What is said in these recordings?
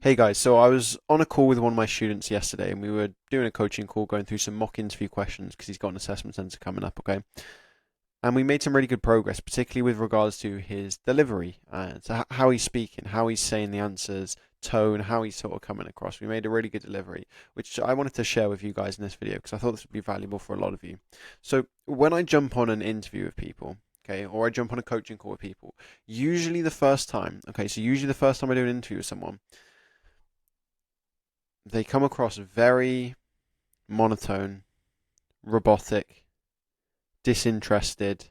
Hey guys, so I was on a call with one of my students yesterday and we were doing a coaching call going through some mock interview questions because he's got an assessment centre coming up, okay? And we made some really good progress, particularly with regards to his delivery, so how he's speaking, how he's saying the answers, tone, how he's sort of coming across. We made a really good delivery, which I wanted to share with you guys in this video because I thought this would be valuable for a lot of you. So when I jump on an interview with people, okay, or I jump on a coaching call with people, usually the first time, okay, so usually the first time I do an interview with someone, they come across very monotone, robotic, disinterested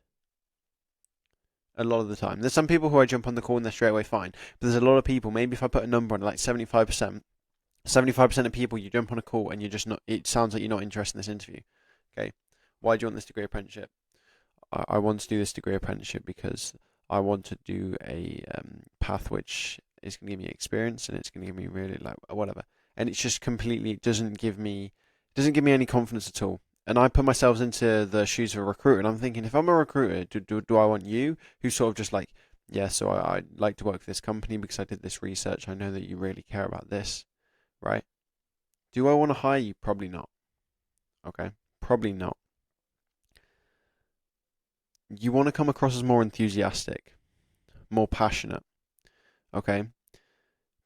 a lot of the time. There's some people who I jump on the call and they're straight away fine. But there's a lot of people, maybe if I put a number on it, like 75%, 75% of people you jump on a call and you're just not, it sounds like you're not interested in this interview. Okay. Why do you want this degree apprenticeship? I want to do this degree apprenticeship because I want to do a path which is going to give me experience and it's going to give me really like whatever. And it's just completely doesn't give me any confidence at all. And I put myself into the shoes of a recruiter, and I'm thinking, if I'm a recruiter, do I want you, who's sort of just like, yeah, so I'd like to work for this company because I did this research. I know that you really care about this, right? Do I want to hire you? Probably not. Okay, probably not. You want to come across as more enthusiastic, more passionate, okay?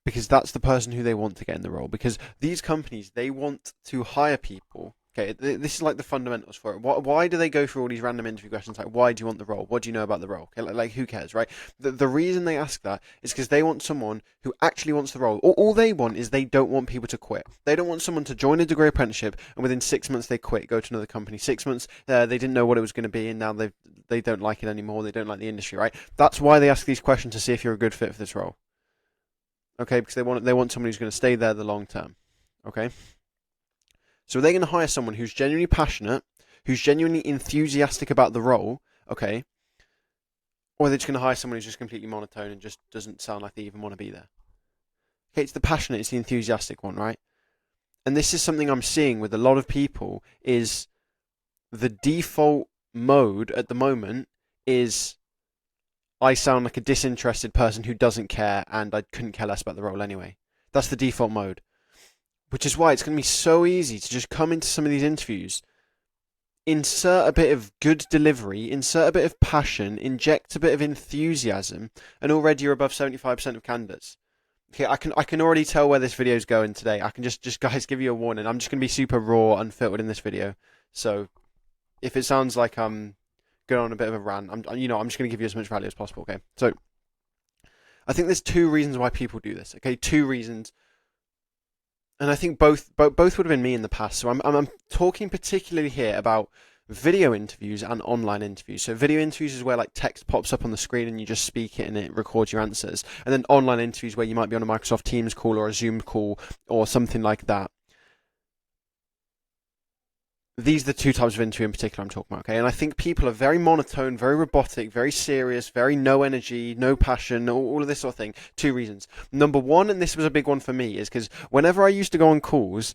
Because that's the person who they want to get in the role. Because these companies, they want to hire people. Okay, this is like the fundamentals for it. Why do they go through all these random interview questions like, why do you want the role? What do you know about the role? Okay, like who cares, right? The reason they ask that is because they want someone who actually wants the role. All they want is they don't want people to quit. They don't want someone to join a degree apprenticeship and within 6 months they quit, go to another company. 6 months, they didn't know what it was going to be and now they don't like it anymore. They don't like the industry, right? That's why they ask these questions to see if you're a good fit for this role. Okay, because they want someone who's going to stay there the long term. Okay, so they're going to hire someone who's genuinely passionate, who's genuinely enthusiastic about the role. Okay, or they're just going to hire someone who's just completely monotone and just doesn't sound like they even want to be there. Okay, it's the passionate, it's the enthusiastic one, right? And this is something I'm seeing with a lot of people is the default mode at the moment is I sound like a disinterested person who doesn't care and I couldn't care less about the role anyway. That's the default mode. Which is why it's going to be so easy to just come into some of these interviews, insert a bit of good delivery, insert a bit of passion, inject a bit of enthusiasm, and already you're above 75% of candidates. Okay, I can already tell where this video is going today. I can just guys give you a warning. I'm just going to be super raw, unfiltered in this video. So if it sounds like I'm going on a bit of a rant, I'm just going to give you as much value as possible. Okay, so I think there's two reasons why people do this. Okay, two reasons, and I think both would have been me in the past. So I'm talking particularly here about video interviews and online interviews. So video interviews is where like text pops up on the screen and you just speak it and it records your answers. And then online interviews where you might be on a Microsoft Teams call or a Zoom call or something like that. These are the two types of interview in particular I'm talking about, okay? And I think people are very monotone, very robotic, very serious, very no energy, no passion, all of this sort of thing. Two reasons. Number one, and this was a big one for me, is because whenever I used to go on calls,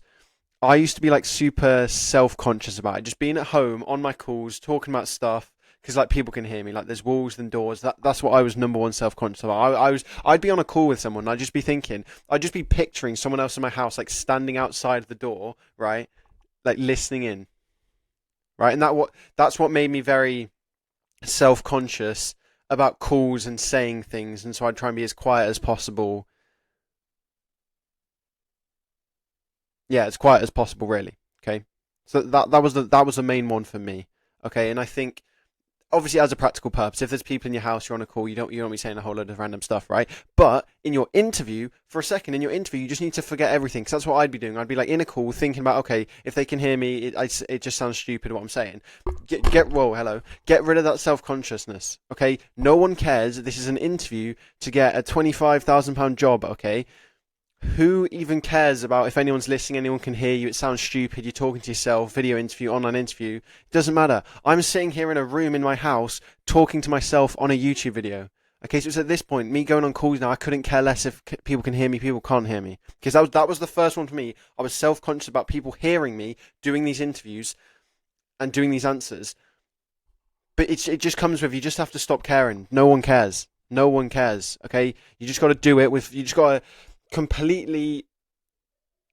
I used to be like super self-conscious about it. Just being at home on my calls, talking about stuff, because like people can hear me. Like there's walls and doors. That's what I was number one self-conscious about. I'd be on a call with someone, and I'd just be picturing someone else in my house, like standing outside the door, right? Like listening in, right? And that's what made me very self-conscious about calls and saying things, and so I'd try and be as quiet as possible. Yeah, as quiet as possible, really. Okay, so that was the main one for me. Okay, and I think obviously as a practical purpose, if there's people in your house, you're on a call, you don't be saying a whole load of random stuff, right? But in your interview, for a second, in your interview, you just need to forget everything, because that's what I'd be doing. I'd be like in a call thinking about, okay, if they can hear me, it just sounds stupid what I'm saying. Get rid of that self-consciousness. Okay, no one cares. This is an interview to get a £25,000 job. Okay, who even cares about if anyone's listening, anyone can hear you, it sounds stupid, you're talking to yourself, video interview, online interview, it doesn't matter. I'm sitting here in a room in my house talking to myself on a YouTube video. Okay, so it's at this point, me going on calls now, I couldn't care less if people can hear me, people can't hear me. Because that was the first one for me. I was self-conscious about people hearing me doing these interviews and doing these answers. But it just comes with, you just have to stop caring. No one cares. No one cares, okay? You just got to do it with, you just got to completely,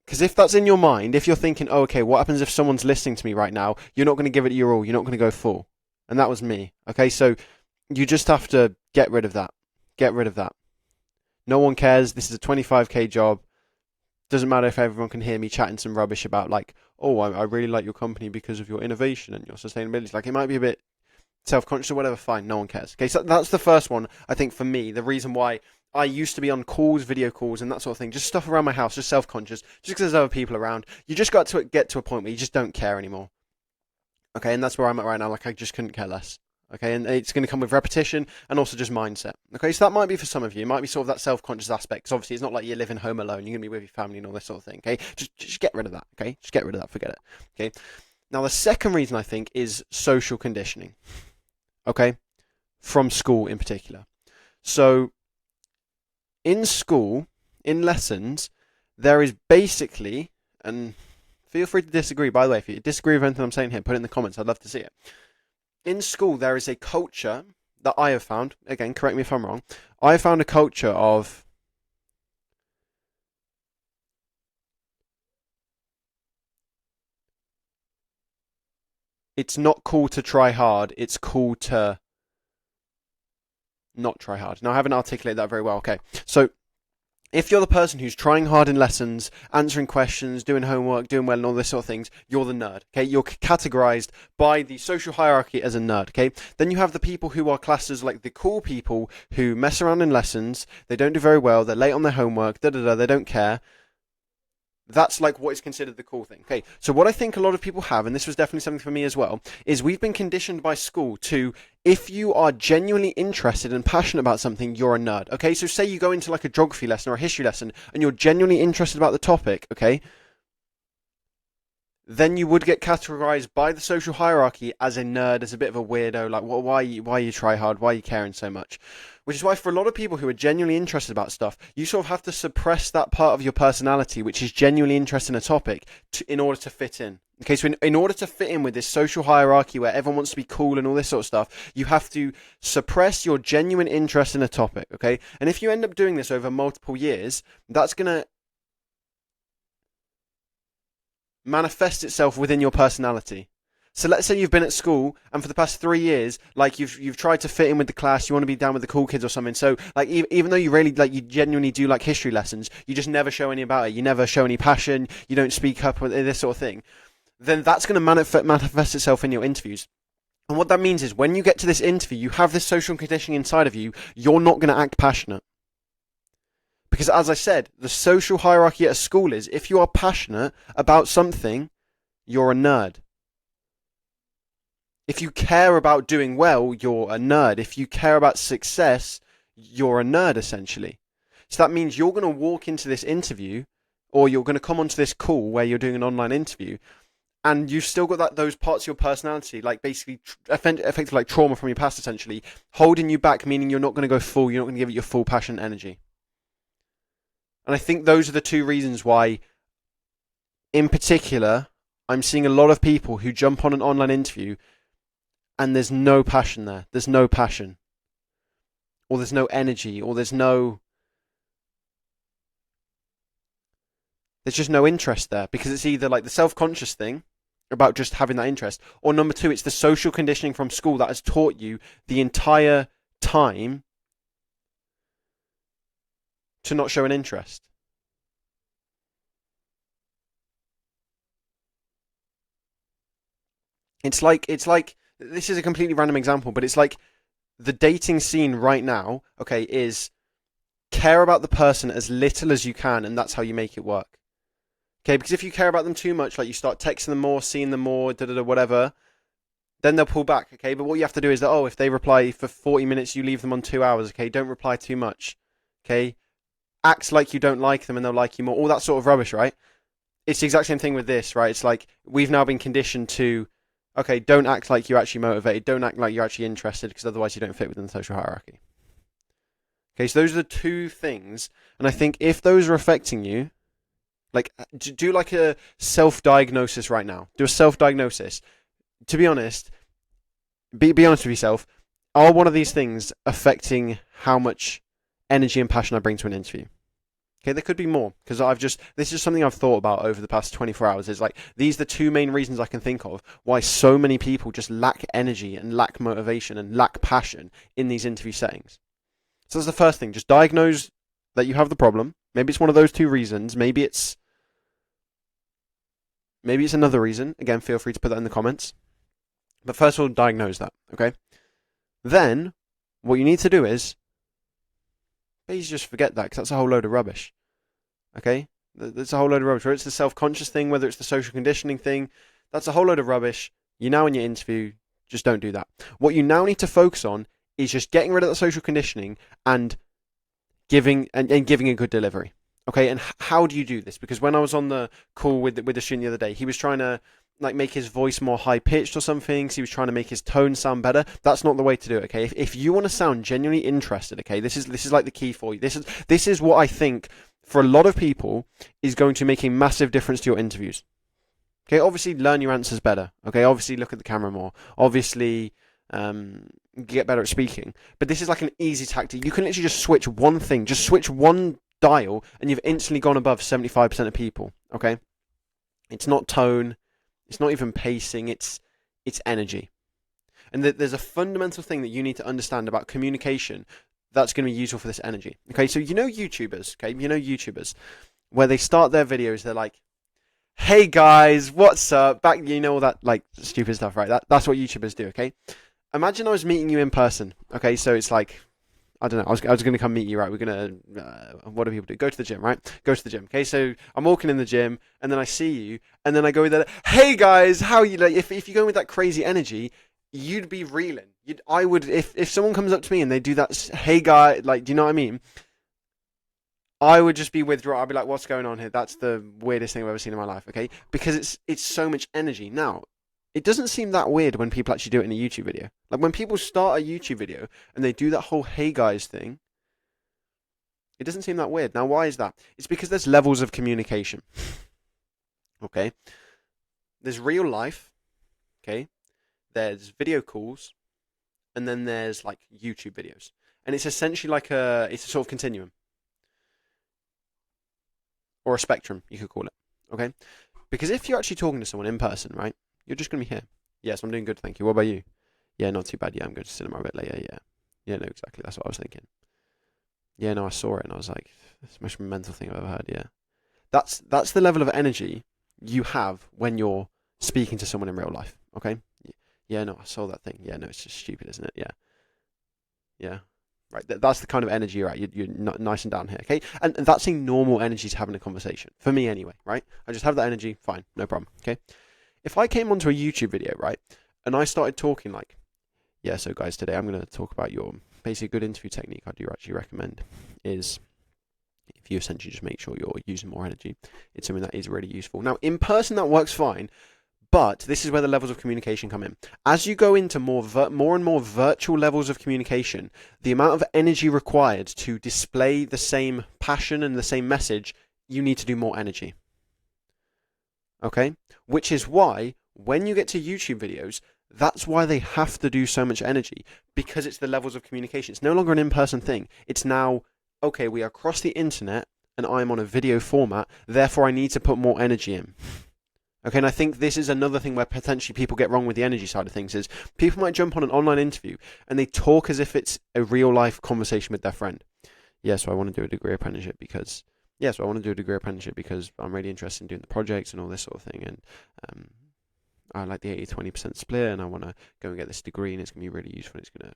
because if that's in your mind, if you're thinking, oh, okay, what happens if someone's listening to me right now? You're not going to give it your all. You're not going to go full. And that was me. Okay, so you just have to get rid of that. Get rid of that. No one cares. This is a 25k job. Doesn't matter if everyone can hear me chatting some rubbish about like, oh, I really like your company because of your innovation and your sustainability. Like, it might be a bit self-conscious or whatever. Fine, no one cares. Okay, so that's the first one. I think for me, the reason why I used to be on calls, video calls, and that sort of thing, just stuff around my house, just self-conscious, just because there's other people around. You just got to get to a point where you just don't care anymore. Okay, and that's where I'm at right now. Like, I just couldn't care less. Okay, and it's going to come with repetition and also just mindset. Okay, so that might be for some of you. It might be sort of that self-conscious aspect. Because obviously, it's not like you're living home alone. You're going to be with your family and all this sort of thing. Okay, just get rid of that. Okay, just get rid of that. Forget it. Okay. Now, the second reason I think is social conditioning. Okay, from school in particular. So, in school, in lessons, there is basically, and feel free to disagree, by the way, if you disagree with anything I'm saying here, put it in the comments. I'd love to see it. In school, there is a culture that I have found, again, correct me if I'm wrong, I have found a culture of it's not cool to try hard, it's cool to not try hard. Now, I haven't articulated that very well. Okay, so if you're the person who's trying hard in lessons, answering questions, doing homework, doing well and all this sort of things, you're the nerd, okay? You're categorized by the social hierarchy as a nerd, okay? Then you have the people who are classed as like the cool people who mess around in lessons, they don't do very well, they're late on their homework, they don't care. That's like what is considered the cool thing. Okay, so what I think a lot of people have, and this was definitely something for me as well, is we've been conditioned by school to, if you are genuinely interested and passionate about something, you're a nerd. Okay, so say you go into like a geography lesson or a history lesson and you're genuinely interested about the topic, okay, then you would get categorized by the social hierarchy as a nerd, as a bit of a weirdo, like, why you try hard, why are you caring so much? Which is why for a lot of people who are genuinely interested about stuff, you sort of have to suppress that part of your personality, which is genuinely interested in a topic, in order to fit in. Okay, so in order to fit in with this social hierarchy where everyone wants to be cool and all this sort of stuff, you have to suppress your genuine interest in a topic, okay? And if you end up doing this over multiple years, that's going to manifest itself within your personality. So let's say you've been at school and for the past 3 years, like you've tried to fit in with the class, you want to be down with the cool kids or something. So like even though you really like, you genuinely do like history lessons, you just never show any about it. You never show any passion. You don't speak up with this sort of thing. Then that's going to manifest itself in your interviews. And what that means is when you get to this interview, you have this social conditioning inside of you. You're not going to act passionate. Because as I said, the social hierarchy at a school is, if you are passionate about something, you're a nerd. If you care about doing well, you're a nerd. If you care about success, you're a nerd, essentially. So that means you're going to walk into this interview, or you're going to come onto this call where you're doing an online interview, and you've still got those parts of your personality, like basically effectively like trauma from your past, essentially, holding you back, meaning you're not going to go full, you're not going to give it your full passion and energy. And I think those are the two reasons why, in particular, I'm seeing a lot of people who jump on an online interview and there's no passion there. There's no passion. Or there's no energy. Or there's just no interest there. Because it's either like the self-conscious thing about just having that interest, or number two, it's the social conditioning from school that has taught you the entire time to not show an interest. It's like this is a completely random example, but it's like the dating scene right now, okay, is care about the person as little as you can, and that's how you make it work. Okay, because if you care about them too much, like you start texting them more, seeing them more, whatever, then they'll pull back, okay? But what you have to do is that, if they reply for 40 minutes, you leave them on 2 hours, okay? Don't reply too much, okay? Act like you don't like them and they'll like you more. All that sort of rubbish, right? It's the exact same thing with this, right? It's like we've now been conditioned to, okay, don't act like you're actually motivated. Don't act like you're actually interested, because otherwise you don't fit within the social hierarchy. Okay, so those are the two things. And I think if those are affecting you, like, do like a self-diagnosis right now. Do a self-diagnosis. To be honest, be honest with yourself. Are one of these things affecting how much energy and passion I bring to an interview? Okay, there could be more, because this is something I've thought about over the past 24 hours. Is like, these are the two main reasons I can think of why so many people just lack energy and lack motivation and lack passion in these interview settings. So that's the first thing. Just diagnose that you have the problem. Maybe it's one of those two reasons. Maybe it's another reason. Again, feel free to put that in the comments. But first of all, diagnose that, okay? Then, what you need to do is please just forget that, because that's a whole load of rubbish. Okay? That's a whole load of rubbish. Whether it's the self-conscious thing, whether it's the social conditioning thing, that's a whole load of rubbish. You now in your interview, just don't do that. What you now need to focus on is just getting rid of the social conditioning and giving a good delivery. Okay? And how do you do this? Because when I was on the call with the student the other day, he was trying to like make his voice more high pitched or something. So he was trying to make his tone sound better. That's not the way to do it. Okay, if you want to sound genuinely interested, okay, this is like the key for you. This is what I think for a lot of people is going to make a massive difference to your interviews. Okay, obviously learn your answers better. Okay, obviously look at the camera more. Obviously get better at speaking. But this is like an easy tactic. You can literally just switch one thing, just switch one dial, and you've instantly gone above 75% of people. Okay, it's not tone. It's not even pacing, it's energy. And there's a fundamental thing that you need to understand about communication that's going to be useful for this energy. Okay, so YouTubers, where they start their videos, they're like, hey guys, what's up? Back, all that like stupid stuff, right? That's what YouTubers do, okay? Imagine I was meeting you in person, okay? So it's like, I don't know, I was going to come meet you, right? We're going to, what do people do? Go to the gym, right? Go to the gym, okay? So I'm walking in the gym, and then I see you, and then I go with that, hey guys, how are you? Like, if you go with that crazy energy, you'd be reeling. I would, if someone comes up to me and they do that, hey guy, like, do you know what I mean? I would just be withdrawn. I'd be like, what's going on here? That's the weirdest thing I've ever seen in my life, okay? Because it's so much energy. Now, it doesn't seem that weird when people actually do it in a YouTube video. Like when people start a YouTube video and they do that whole hey guys thing, it doesn't seem that weird. Now, why is that? It's because there's levels of communication. Okay? There's real life, okay? There's video calls, and then there's like YouTube videos. And it's essentially like it's a sort of continuum. Or a spectrum, you could call it. Okay? Because if you're actually talking to someone in person, right? You're just going to be here. Yes, I'm doing good, thank you. What about you? Yeah, not too bad. Yeah, I'm going to cinema a bit later. Yeah. Yeah, no, exactly. That's what I was thinking. Yeah, no, I saw it and I was like, it's the most mental thing I've ever heard. Yeah. That's the level of energy you have when you're speaking to someone in real life. Okay? Yeah, no, I saw that thing. Yeah, no, it's just stupid, isn't it? Yeah. Yeah. Right, that's the kind of energy you're at. You're nice and down here, okay? And that's a normal energy to have in a conversation. For me anyway, right? I just have that energy, fine, no problem, okay? If I came onto a YouTube video, right, and I started talking like, yeah, so guys, today I'm going to talk about your basic good interview technique I do actually recommend is if you essentially just make sure you're using more energy. It's something that is really useful. Now, in person, that works fine, but this is where the levels of communication come in. As you go into more and more virtual levels of communication, the amount of energy required to display the same passion and the same message, you need to do more energy. Okay? Which is why, when you get to YouTube videos, that's why they have to do so much energy, because it's the levels of communication. It's no longer an in-person thing. It's now, okay, we are across the internet, and I'm on a video format, therefore I need to put more energy in. Okay, and I think this is another thing where potentially people get wrong with the energy side of things is people might jump on an online interview and they talk as if it's a real life conversation with their friend. Yeah, so I want to do a degree apprenticeship because I'm really interested in doing the projects and all this sort of thing, and I like the 80-20% split, and I want to go and get this degree, and it's going to be really useful, and it's going to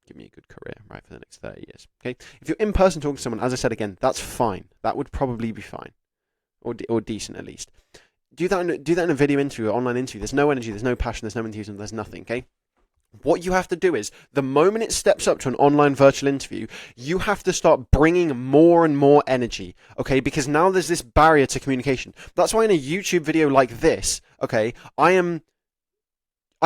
give me a good career, right, for the next 30 years. Okay, if you're in person talking to someone, as I said again, that's fine. That would probably be fine, or decent at least. Do that in a video interview or online interview. There's no energy, there's no passion, there's no enthusiasm, there's nothing, okay? What you have to do is, the moment it steps up to an online virtual interview, you have to start bringing more and more energy, okay? Because now there's this barrier to communication. That's why in a YouTube video like this, okay, I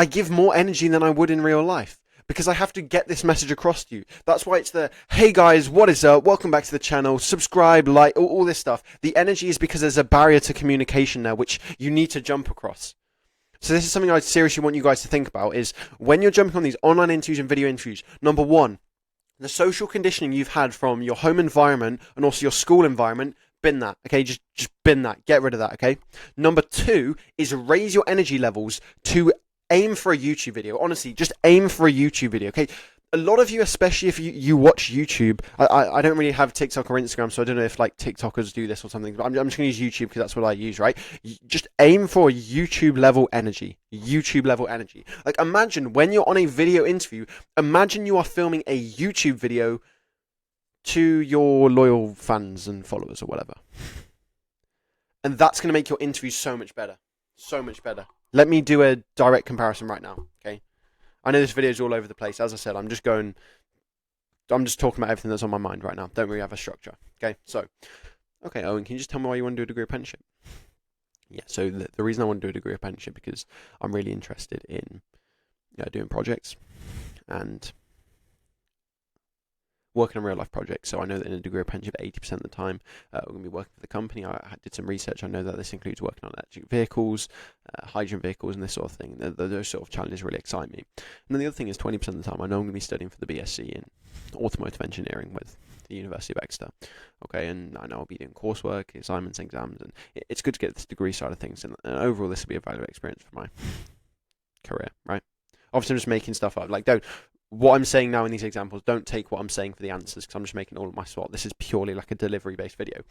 give more energy than I would in real life. Because I have to get this message across to you. That's why it's the, hey guys, what is up? Welcome back to the channel. Subscribe, like, all this stuff. The energy is because there's a barrier to communication now, which you need to jump across. So this is something I seriously want you guys to think about, is when you're jumping on these online interviews and video interviews, number one, The social conditioning you've had from your home environment and also your school environment, bin that, okay? Just bin that. Get rid of that, okay? Number 2 is raise your energy levels to aim for a YouTube video. Honestly, just aim for a YouTube video, okay? A lot of you, especially if you watch YouTube, I don't really have TikTok or Instagram, so I don't know if like TikTokers do this or something, but I'm just going to use YouTube because that's what I use, right? Just aim for YouTube level energy. YouTube level energy. Like imagine when you're on a video interview, imagine you are filming a YouTube video to your loyal fans and followers or whatever. And that's going to make your interview so much better. So much better. Let me do a direct comparison right now, okay? I know this video is all over the place. As I said, I'm just talking about everything that's on my mind right now. Don't really have a structure. Okay, so, okay, Owen, can you just tell me why you want to do a degree apprenticeship? Yeah, so the reason I want to do a degree apprenticeship because I'm really interested in doing projects and working on real life projects. So I know that in a degree apprenticeship, 80% of the time, we're going to be working for the company. I did some research. I know that this includes working on electric vehicles, hydrogen vehicles, and this sort of thing. Those sort of challenges really excite me. And then the other thing is 20% of the time, I know I'm going to be studying for the BSc in automotive engineering with the University of Exeter. Okay, and I know I'll be doing coursework, assignments, exams, and it's good to get this degree side of things. And overall, this will be a valuable experience for my career, right? Obviously, I'm just making stuff up. Like, what I'm saying now in these examples, don't take what I'm saying for the answers because I'm just making all of my SWOT. This is purely like a delivery-based video.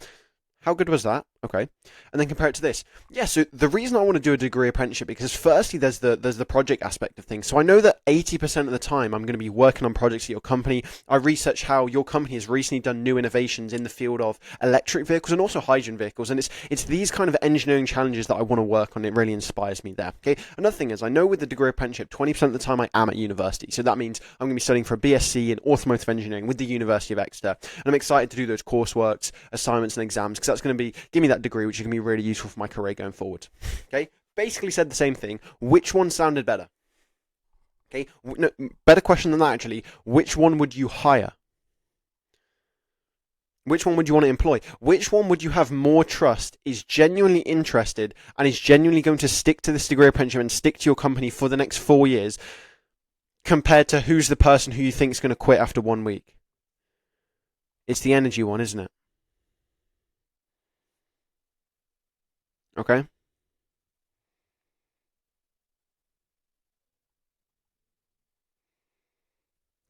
How good was that? Okay. And then compare it to this. Yeah, so the reason I want to do a degree apprenticeship because firstly there's the project aspect of things. So I know that 80% of the time I'm going to be working on projects at your company. I research how your company has recently done new innovations in the field of electric vehicles and also hydrogen vehicles. And it's these kind of engineering challenges that I want to work on. It really inspires me there. Okay. Another thing is I know with the degree apprenticeship, 20% of the time I am at university. So that means I'm going to be studying for a BSc in automotive engineering with the University of Exeter. And I'm excited to do those courseworks, assignments and exams because that's going to give me that degree, which is going to be really useful for my career going forward. Okay, basically said the same thing. Which one sounded better? Okay, no, better question than that actually. Which one would you hire? Which one would you want to employ? Which one would you have more trust, is genuinely interested, and is genuinely going to stick to this degree apprenticeship and stick to your company for the next 4 years, compared to who's the person who you think is going to quit after 1 week? It's the energy one, isn't it? Okay.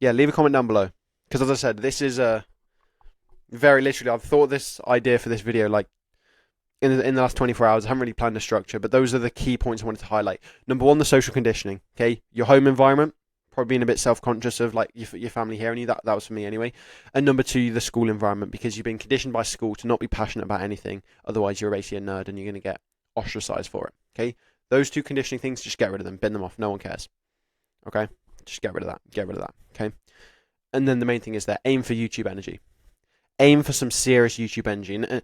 Yeah, leave a comment down below. Because as I said, this is very literally, I've thought this idea for this video like in the last 24 hours. I haven't really planned a structure, but those are the key points I wanted to highlight. Number 1, the social conditioning. Okay, your home environment, probably being a bit self-conscious of like your family hearing you. That was for me anyway. And number 2, the school environment, because you've been conditioned by school to not be passionate about anything. Otherwise, you're basically a nerd and you're going to get ostracized for it. Okay, those 2 conditioning things, just get rid of them, bin them off. No one cares. Okay, just get rid of that. Get rid of that. Okay, and then the main thing is that aim for YouTube energy. Aim for some serious YouTube energy. And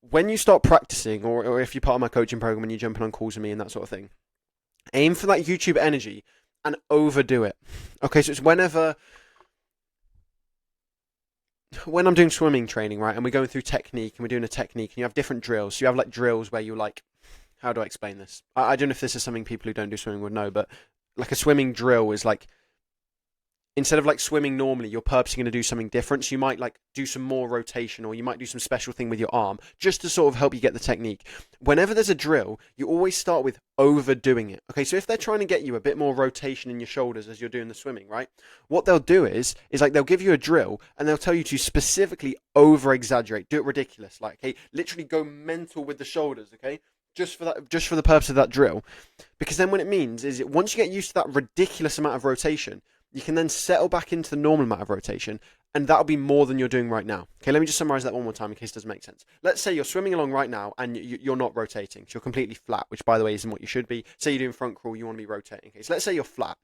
when you start practicing, or if you're part of my coaching program and you're jumping on calls with me and that sort of thing, aim for that YouTube energy and overdo it. Okay, so it's when I'm doing swimming training, right, and we're going through technique and we're doing a technique and you have different drills. So you have like drills where you like, how do I explain this? I don't know if this is something people who don't do swimming would know, but like a swimming drill is like, instead of like swimming normally, you're purposely going to do something different. So you might like do some more rotation, or you might do some special thing with your arm just to sort of help you get the technique. Whenever there's a drill, you always start with overdoing it. Okay, so if they're trying to get you a bit more rotation in your shoulders as you're doing the swimming, right? What they'll do is like they'll give you a drill and they'll tell you to specifically over exaggerate, do it ridiculous, like, okay, literally go mental with the shoulders, okay? Just for the purpose of that drill. Because then what it means is once you get used to that ridiculous amount of rotation, you can then settle back into the normal amount of rotation, and that'll be more than you're doing right now. Okay, let me just summarize that one more time in case it doesn't make sense. Let's say you're swimming along right now and you're not rotating. So you're completely flat, which by the way isn't what you should be. Say you're doing front crawl, you want to be rotating. Okay, so let's say you're flat.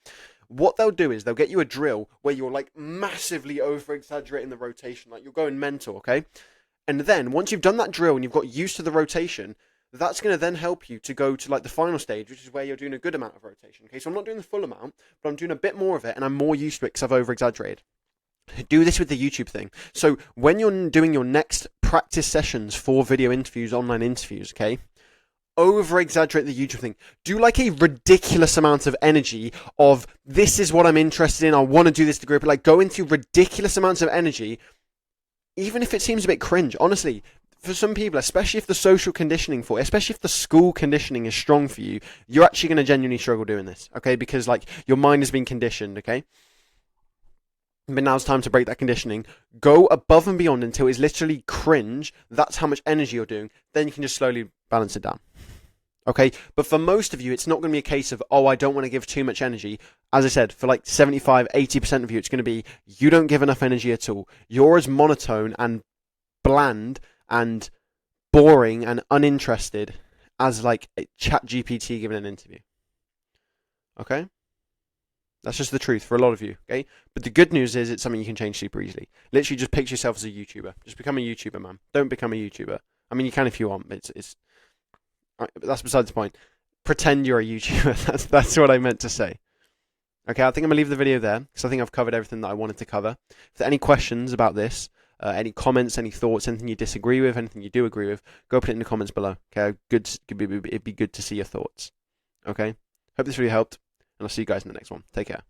What they'll do is they'll get you a drill where you're like massively over exaggerating the rotation, like you're going mental, okay? And then once you've done that drill and you've got used to the rotation, that's going to then help you to go to like the final stage, which is where you're doing a good amount of rotation. Okay, so I'm not doing the full amount, but I'm doing a bit more of it, and I'm more used to it because I've over-exaggerated. Do this with the YouTube thing. So when you're doing your next practice sessions for video interviews, online interviews, okay, over exaggerate the YouTube thing. Do like a ridiculous amount of energy of this is what I'm interested in. I want to do this to group. Like go into ridiculous amounts of energy, even if it seems a bit cringe. Honestly, for some people, especially if the social conditioning for it, especially if the school conditioning is strong for you, you're actually going to genuinely struggle doing this, okay? Because like your mind has been conditioned, okay? But now it's time to break that conditioning. Go above and beyond until it's literally cringe. That's how much energy you're doing. Then you can just slowly balance it down. Okay, but for most of you, it's not going to be a case of, oh, I don't want to give too much energy. As I said, for like 75, 80% of you, it's going to be, you don't give enough energy at all. You're as monotone and bland and boring and uninterested as like a ChatGPT giving an interview. Okay? That's just the truth for a lot of you, okay? But the good news is it's something you can change super easily. Literally just picture yourself as a YouTuber. Just become a YouTuber, man. Don't become a YouTuber. I mean, you can if you want, but that's besides the point. Pretend you're a YouTuber. That's what I meant to say. Okay, I think I'm going to leave the video there because I think I've covered everything that I wanted to cover. If there are any questions about this, any comments, any thoughts, anything you disagree with, anything you do agree with, go put it in the comments below. Okay, it'd be good to see your thoughts. Okay, hope this really helped, and I'll see you guys in the next one. Take care.